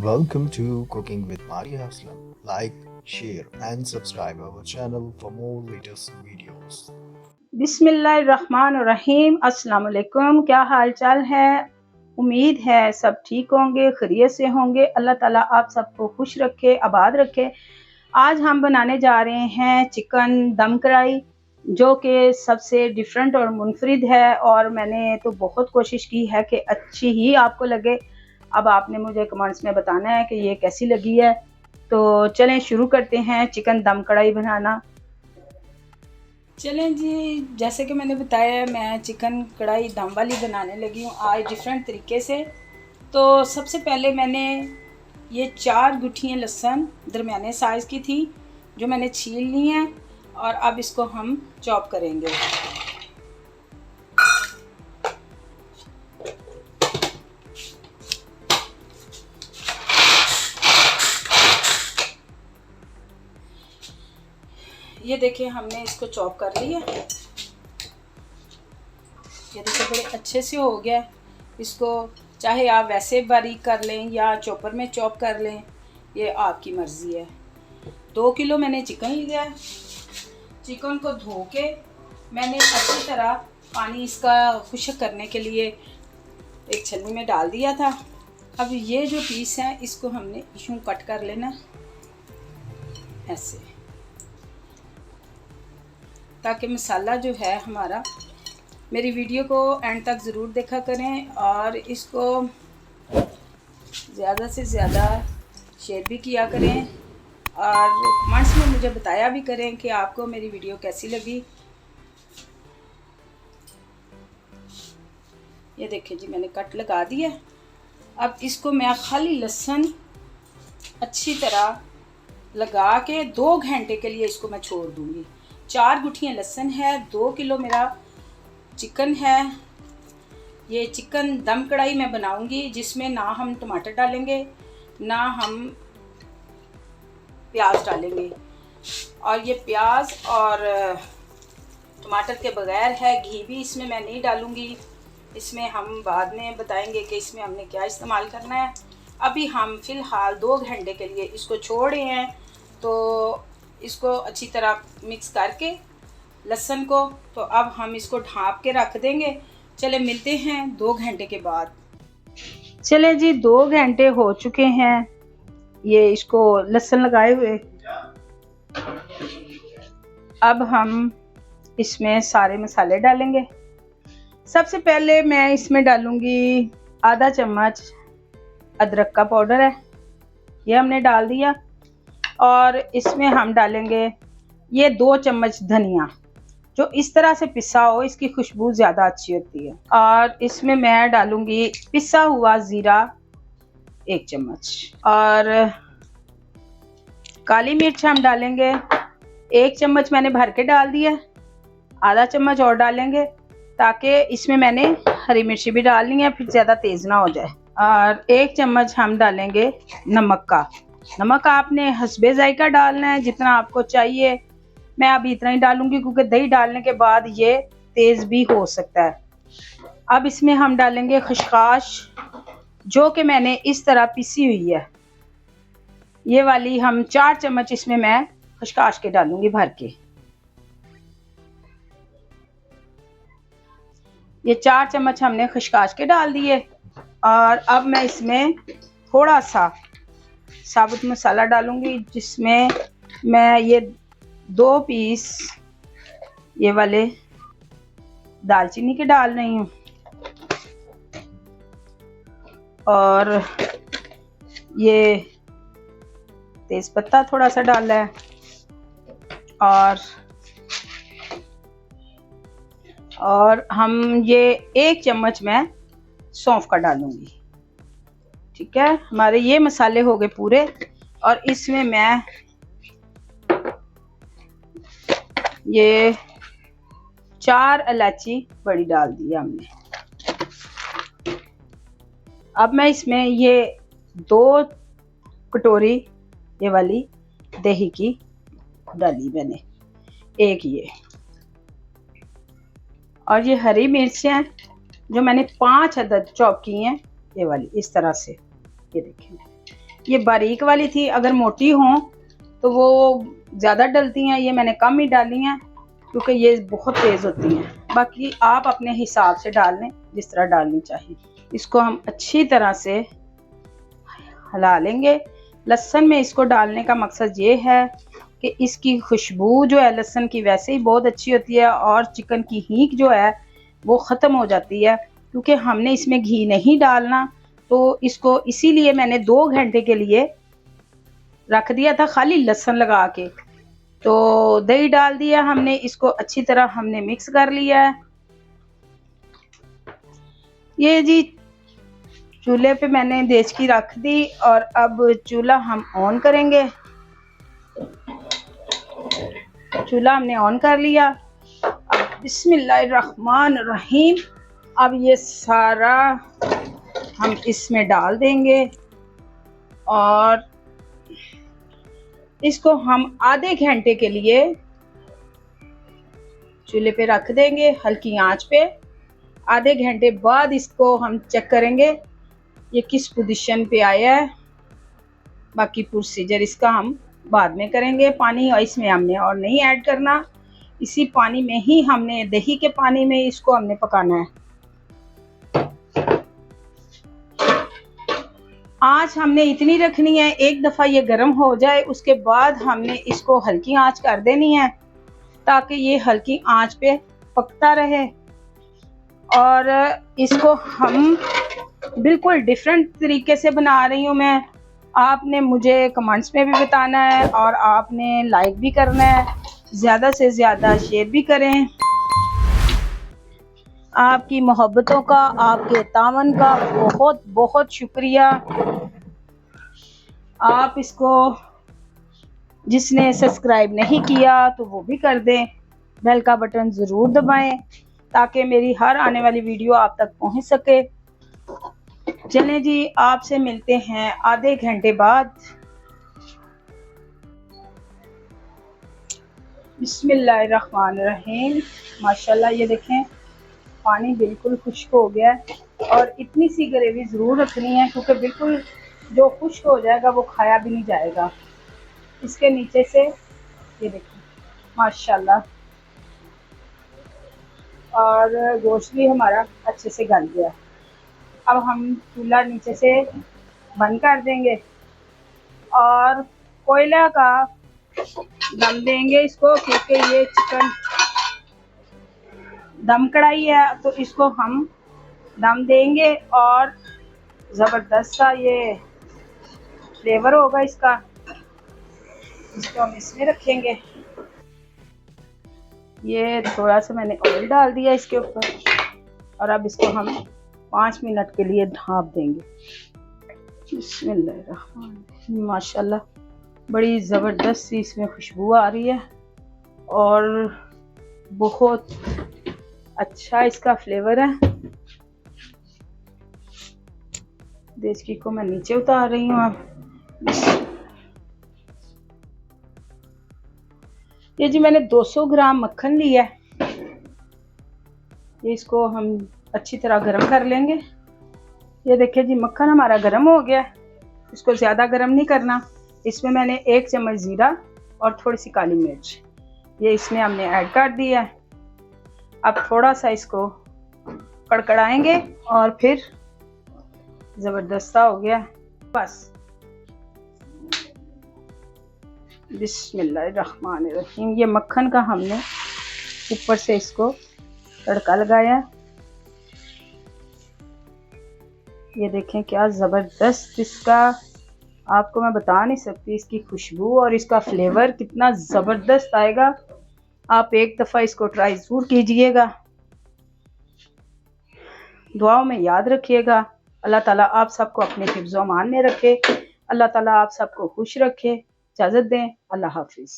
Welcome to Cooking with Maria Aslam. Like, share, and subscribe our channel for more latest videos. बिस्मिल्लाहिर्रहमानिर्रहीम। अस्सलाम वालेकुम। क्या हाल चाल है? उम्मीद है सब ठीक होंगे, खैरियत से होंगे। अल्लाह ताला आप सबको खुश रखे, आबाद रखे। आज हम बनाने जा रहे हैं चिकन दम कढ़ाई, जो कि सबसे डिफरेंट और मुनफरिद है, और मैंने तो बहुत कोशिश की है कि अच्छी ही आपको लगे। अब आपने मुझे कमेंट्स में बताना है कि ये कैसी लगी है। तो चलें शुरू करते हैं चिकन दम कढ़ाई बनाना। चलें जी, जैसे कि मैंने बताया मैं चिकन कढ़ाई दम वाली बनाने लगी हूँ आज डिफरेंट तरीके से। तो सबसे पहले मैंने ये 4 गुठियाँ लहसुन दरमियाने साइज़ की थी जो मैंने छील ली हैं, और अब इसको हम चॉप करेंगे। ये देखिए हमने इसको चॉप कर लिया। ये देखिए बड़े अच्छे से हो गया। इसको चाहे आप वैसे बारीक कर लें या चॉपर में चॉप कर लें, ये आपकी मर्ज़ी है। 2 किलो मैंने चिकन लिया है। चिकन को धो के मैंने अच्छी तरह पानी इसका खुश्क करने के लिए एक छन्नी में डाल दिया था। अब ये जो पीस है इसको हमने यूँ कट कर लेना ऐसे, ताकि मसाला जो है हमारा, मेरी वीडियो को एंड तक ज़रूर देखा करें और इसको ज़्यादा से ज़्यादा शेयर भी किया करें, और कमेंट्स में मुझे बताया भी करें कि आपको मेरी वीडियो कैसी लगी। ये देखिए जी मैंने कट लगा दिया। अब इसको मैं खाली लहसुन अच्छी तरह लगा के 2 घंटे के लिए इसको मैं छोड़ दूँगी। 4 गुठियाँ लहसुन है, 2 किलो मेरा चिकन है। ये चिकन दम कढ़ाई मैं बनाऊंगी जिसमें ना हम टमाटर डालेंगे ना हम प्याज डालेंगे, और ये प्याज और टमाटर के बगैर है। घी भी इसमें मैं नहीं डालूंगी, इसमें हम बाद में बताएंगे कि इसमें हमने क्या इस्तेमाल करना है। अभी हम फ़िलहाल 2 घंटे के लिए इसको छोड़ रहे हैं। तो इसको अच्छी तरह मिक्स करके लहसुन को, तो अब हम इसको ढाँप के रख देंगे। चले मिलते हैं 2 घंटे के बाद। चले जी 2 घंटे हो चुके हैं ये इसको लहसुन लगाए हुए। अब हम इसमें सारे मसाले डालेंगे। सबसे पहले मैं इसमें डालूंगी आधा चम्मच अदरक का पाउडर है, ये हमने डाल दिया। और इसमें हम डालेंगे ये 2 चम्मच धनिया, जो इस तरह से पिसा हो, इसकी खुशबू ज़्यादा अच्छी होती है। और इसमें मैं डालूंगी पिसा हुआ ज़ीरा 1 चम्मच, और काली मिर्च हम डालेंगे 1 चम्मच मैंने भर के डाल दिया, आधा चम्मच और डालेंगे ताकि इसमें मैंने हरी मिर्ची भी डालनी है, फिर ज़्यादा तेज़ ना हो जाए। और 1 चम्मच हम डालेंगे नमक का। नमक आपने हस्बे जायका डालना है जितना आपको चाहिए। मैं अभी इतना ही डालूंगी क्योंकि दही डालने के बाद ये तेज़ भी हो सकता है। अब इसमें हम डालेंगे खसखस, जो कि मैंने इस तरह पिसी हुई है। ये वाली हम 4 चम्मच इसमें मैं खसखस के डालूंगी भर के। ये 4 चम्मच हमने खसखस के डाल दिए। और अब मैं इसमें थोड़ा सा साबुत मसाला डालूंगी, जिसमें मैं ये 2 पीस ये वाले दालचीनी के डाल रही हूँ, और ये तेज़पत्ता थोड़ा सा डाला है, और हम ये 1 चम्मच मैं सौंफ का डालूंगी। ठीक है, हमारे ये मसाले हो गए पूरे। और इसमें मैं ये 4 इलायची बड़ी डाल दी हमने। अब मैं इसमें ये 2 कटोरी ये वाली दही की डाली मैंने, 1 ये, और ये हरी मिर्चें जो मैंने 5 अदद चॉप की हैं, ये वाली इस तरह से, ये देखें। ये बारीक वाली थी, अगर मोटी हो तो वो ज़्यादा डलती हैं, ये मैंने कम ही डाली हैं क्योंकि ये बहुत तेज़ होती हैं। बाकी आप अपने हिसाब से डाल लें जिस तरह डालनी चाहिए। इसको हम अच्छी तरह से हिला लेंगे। लहसुन में इसको डालने का मकसद ये है कि इसकी खुशबू जो है लहसुन की वैसे ही बहुत अच्छी होती है और चिकन की हींग जो है वो ख़त्म हो जाती है। क्योंकि हमने इसमें घी नहीं डालना, तो इसको इसीलिए मैंने 2 घंटे के लिए रख दिया था खाली लहसुन लगा के। तो दही डाल दिया हमने, इसको अच्छी तरह हमने मिक्स कर लिया है। ये जी चूल्हे पे मैंने देचकी रख दी और अब चूल्हा हम ऑन करेंगे। चूल्हा हमने ऑन कर लिया। अब बिस्मिल्लाहिर्रहमानिर्रहीम, अब ये सारा हम इसमें डाल देंगे और इसको हम आधे घंटे के लिए चूल्हे पे रख देंगे हल्की आंच पे। आधे घंटे बाद इसको हम चेक करेंगे ये किस पोजीशन पे आया है। बाकी प्रोसीजर इसका हम बाद में करेंगे। पानी इसमें हमने और नहीं ऐड करना, इसी पानी में ही हमने, दही के पानी में इसको हमने पकाना है। आंच हमने इतनी रखनी है, एक दफ़ा ये गर्म हो जाए उसके बाद हमने इसको हल्की आंच कर देनी है ताकि ये हल्की आंच पे पकता रहे। और इसको हम बिल्कुल डिफरेंट तरीके से बना रही हूँ मैं। आपने मुझे कमेंट्स में भी बताना है और आपने लाइक भी करना है, ज़्यादा से ज़्यादा शेयर भी करें। आपकी मोहब्बतों का, आपके तावन का बहुत बहुत शुक्रिया। आप इसको जिसने सब्सक्राइब नहीं किया तो वो भी कर दें, बेल का बटन ज़रूर दबाएं ताकि मेरी हर आने वाली वीडियो आप तक पहुंच सके। चलें जी, आपसे मिलते हैं आधे घंटे बाद। बिस्मिल्लाहिर्रहमानिर्रहीम। माशाल्लाह ये देखें पानी बिल्कुल खुश्क हो गया है और इतनी सी ग्रेवी ज़रूर रखनी है क्योंकि बिल्कुल जो खुश्क हो जाएगा वो खाया भी नहीं जाएगा। इसके नीचे से ये देखें माशाल्लाह, और गोश्त भी हमारा अच्छे से गल गया। अब हम चूल्हा नीचे से बंद कर देंगे और कोयला का दम देंगे इसको, क्योंकि ये चिकन दम कढ़ाई है तो इसको हम दम देंगे और ज़बरदस्त सा ये फ्लेवर होगा इसका। इसको हम इसमें रखेंगे। ये थोड़ा सा मैंने ऑयल डाल दिया इसके ऊपर और अब इसको हम 5 मिनट के लिए ढाँप देंगे। बिस्मिल्लाहिर्रहमानिर्रहीम। माशाल्लाह बड़ी ज़बरदस्त सी इसमें खुशबू आ रही है और बहुत अच्छा इसका फ्लेवर है। देचकी को मैं नीचे उतार रही हूँ। अब ये जी मैंने 200 ग्राम मक्खन लिया है, ये इसको हम अच्छी तरह गरम कर लेंगे। ये देखिए जी मक्खन हमारा गरम हो गया, इसको ज़्यादा गरम नहीं करना। इसमें मैंने 1 चम्मच ज़ीरा और थोड़ी सी काली मिर्च ये इसमें हमने ऐड कर दिया है। अब थोड़ा सा इसको कड़कड़ाएंगे और फिर ज़बरदस्त हो गया बस। बिस्मिल्लाहिर्रहमानिर्रहीम। ये मक्खन का हमने ऊपर से इसको तड़का लगाया। ये देखें क्या ज़बरदस्त इसका, आपको मैं बता नहीं सकती इसकी खुशबू और इसका फ्लेवर कितना ज़बरदस्त आएगा। आप एक दफ़ा इसको ट्राई ज़रूर कीजिएगा। दुआओं में याद रखिएगा। अल्लाह ताला आप सबको अपने हिफ्ज़-ओ-अमान में रखे। अल्लाह ताला आप सबको खुश रखे। इजाज़त दें। अल्लाह हाफिज़।